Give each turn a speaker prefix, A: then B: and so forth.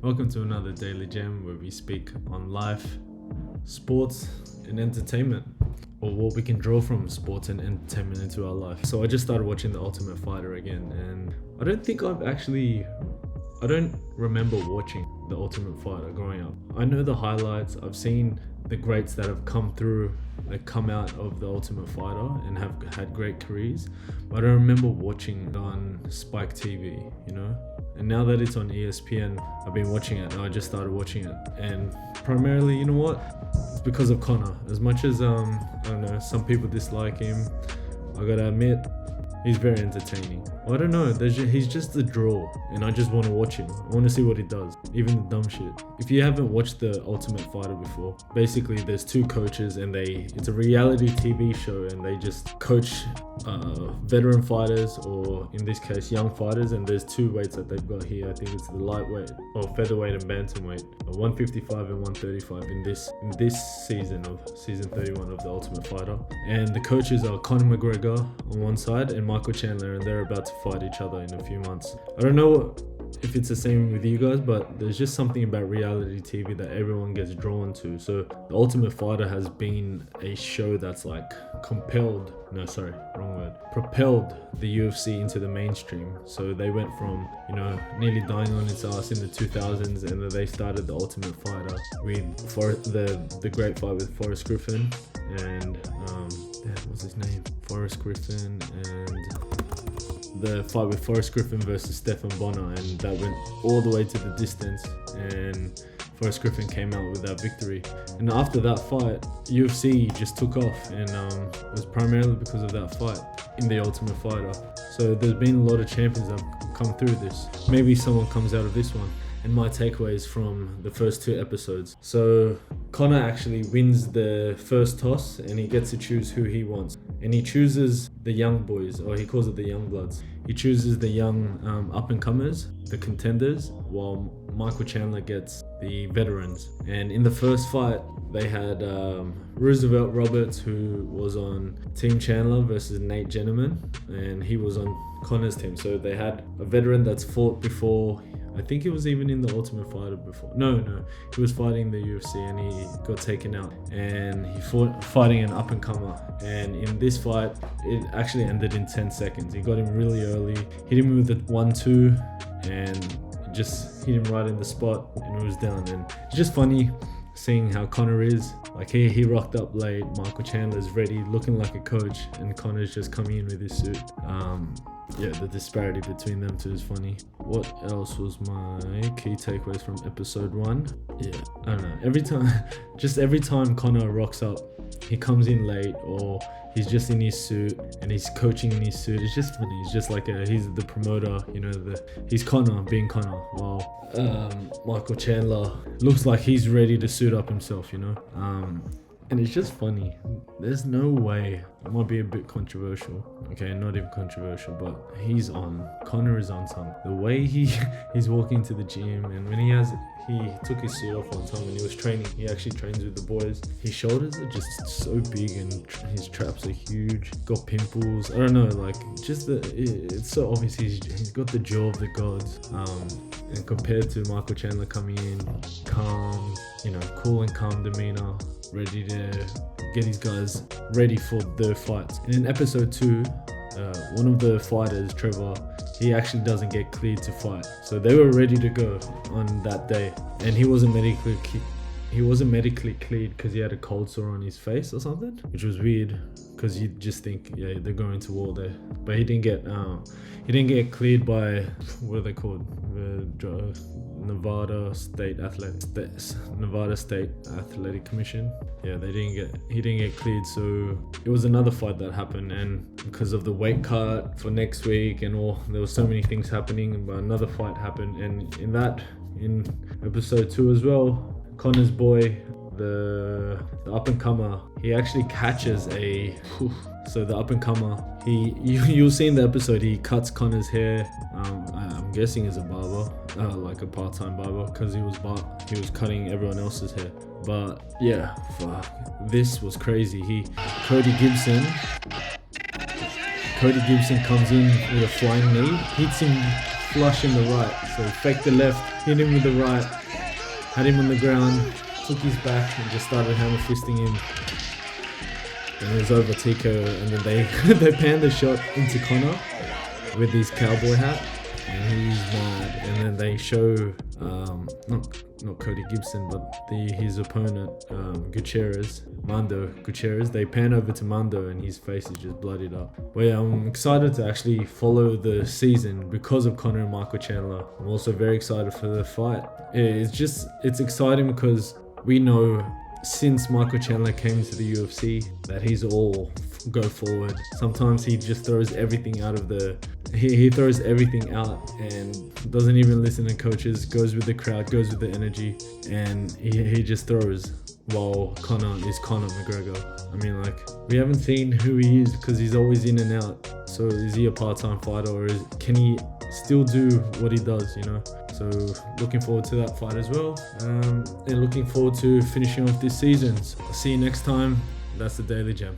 A: Welcome to another Daily Gem where we speak on life, sports, and entertainment, or what we can draw from sports and entertainment into our life. So I just started watching The Ultimate Fighter again, and I don't remember watching The Ultimate Fighter growing up. I know the highlights, I've seen the greats that have come through, that come out of The Ultimate Fighter and have had great careers, but I don't remember watching it on Spike TV, And now that it's on ESPN, I've been watching it, and I just started watching it. And primarily, you know what? It's because of Conor. As much as, some people dislike him, I gotta admit, he's very entertaining. I don't know, he's just a draw, and I just want to watch him. I want to see what he does, even the dumb shit. If you haven't watched The Ultimate Fighter before, basically there's two coaches, and it's a reality TV show, and they just coach veteran fighters, or in this case young fighters, and there's two weights that they've got here. I think it's the lightweight or featherweight and bantamweight, 155 and 135 in this season 31 of The Ultimate Fighter. And the coaches are Conor McGregor on one side and Michael Chandler, and they're about to fight each other in a few months. I don't know if it's the same with you guys, but there's just something about reality TV that everyone gets drawn to. So The Ultimate Fighter has been a show that's propelled the UFC into the mainstream. So they went from, nearly dying on its ass in the 2000s, and then they started The Ultimate Fighter with the great fight with Forrest Griffin and what's his name? Forrest Griffin, and the fight with Forrest Griffin versus Stephen Bonner, and that went all the way to the distance, and Forrest Griffin came out with that victory. And after that fight, UFC just took off, and it was primarily because of that fight in The Ultimate Fighter. So there's been a lot of champions that have come through this. Maybe someone comes out of this one. And my takeaways from the first two episodes. So Conor actually wins the first toss, and he gets to choose who he wants. And he chooses the young boys, or he calls it the young bloods. He chooses the young up-and-comers, the contenders, while Michael Chandler gets the veterans. And in the first fight, they had Roosevelt Roberts, who was on Team Chandler, versus Nate Jenneman, and he was on Conor's team. So they had a veteran that's fought before. I think he was even in The Ultimate Fighter before. No, he was fighting the UFC, and he got taken out, and he fighting an up-and-comer. And in this fight, it actually ended in 10 seconds. He got him really early, hit him with the 1-2, and just hit him right in the spot, and it was done. And it's just funny seeing how Conor is. He rocked up late, Michael Chandler's ready, looking like a coach, and Conor's just coming in with his suit. The disparity between them two is funny. What else was my key takeaways from episode 1? I don't know. Every time Conor rocks up, he comes in late, or he's just in his suit and he's coaching in his suit. It's just funny. It's just he's the promoter, he's Conor being Conor, while Michael Chandler looks like he's ready to suit up himself, And it's just funny. There's no way. It might be a bit controversial. Okay, not even controversial, but Conor is on something. The way he's walking to the gym, and when he took his suit off one time when he was training. He actually trains with the boys. His shoulders are just so big, and his traps are huge. Got pimples. I don't know, it's so obvious he's got the jaw of the gods. And compared to Michael Chandler coming in, calm, cool and calm demeanor, ready to get his guys ready for their fights. And in episode 2, one of the fighters, Trevor, he actually doesn't get cleared to fight. So they were ready to go on that day, and he wasn't medically cleared because he had a cold sore on his face or something, which was weird because you just think, they're going to war there. But he didn't get cleared by, what are they called? Nevada State Athletic Commission. He didn't get cleared, so it was another fight that happened, and because of the weight cut for next week and all, there was so many things happening, but another fight happened. And in episode 2 as well, Conor's boy, the up-and-comer, he actually catches so the up-and-comer, you'll see in the episode, he cuts Conor's hair. I'm guessing he's a barber, like a part-time barber, because he was cutting everyone else's hair. But yeah, fuck, this was crazy. Cody Gibson comes in with a flying knee, hits him flush in the right. So he faked the left, hit him with the right, had him on the ground, took his back and just started hammer fisting him. And it was over TKO, and then they panned the shot into Conor with his cowboy hat, and he's mad. And then they show not Cody Gibson, but his opponent, Mando Gutierrez. They pan over to Mando, and his face is just bloodied up. But yeah, I'm excited to actually follow the season because of Conor and Michael Chandler. I'm also very excited for the fight. It's exciting because we know since Michael Chandler came to the UFC that he's all go forward. Sometimes he just throws everything out of he throws everything out and doesn't even listen to coaches, goes with the crowd, goes with the energy, and he just throws. While Conor is Conor McGregor. I mean, like, we haven't seen who he is because he's always in and out. So is he a part-time fighter, or can he still do what he does, you know? So looking forward to that fight as well. And looking forward to finishing off this season. So I'll see you next time. That's the Daily Jam.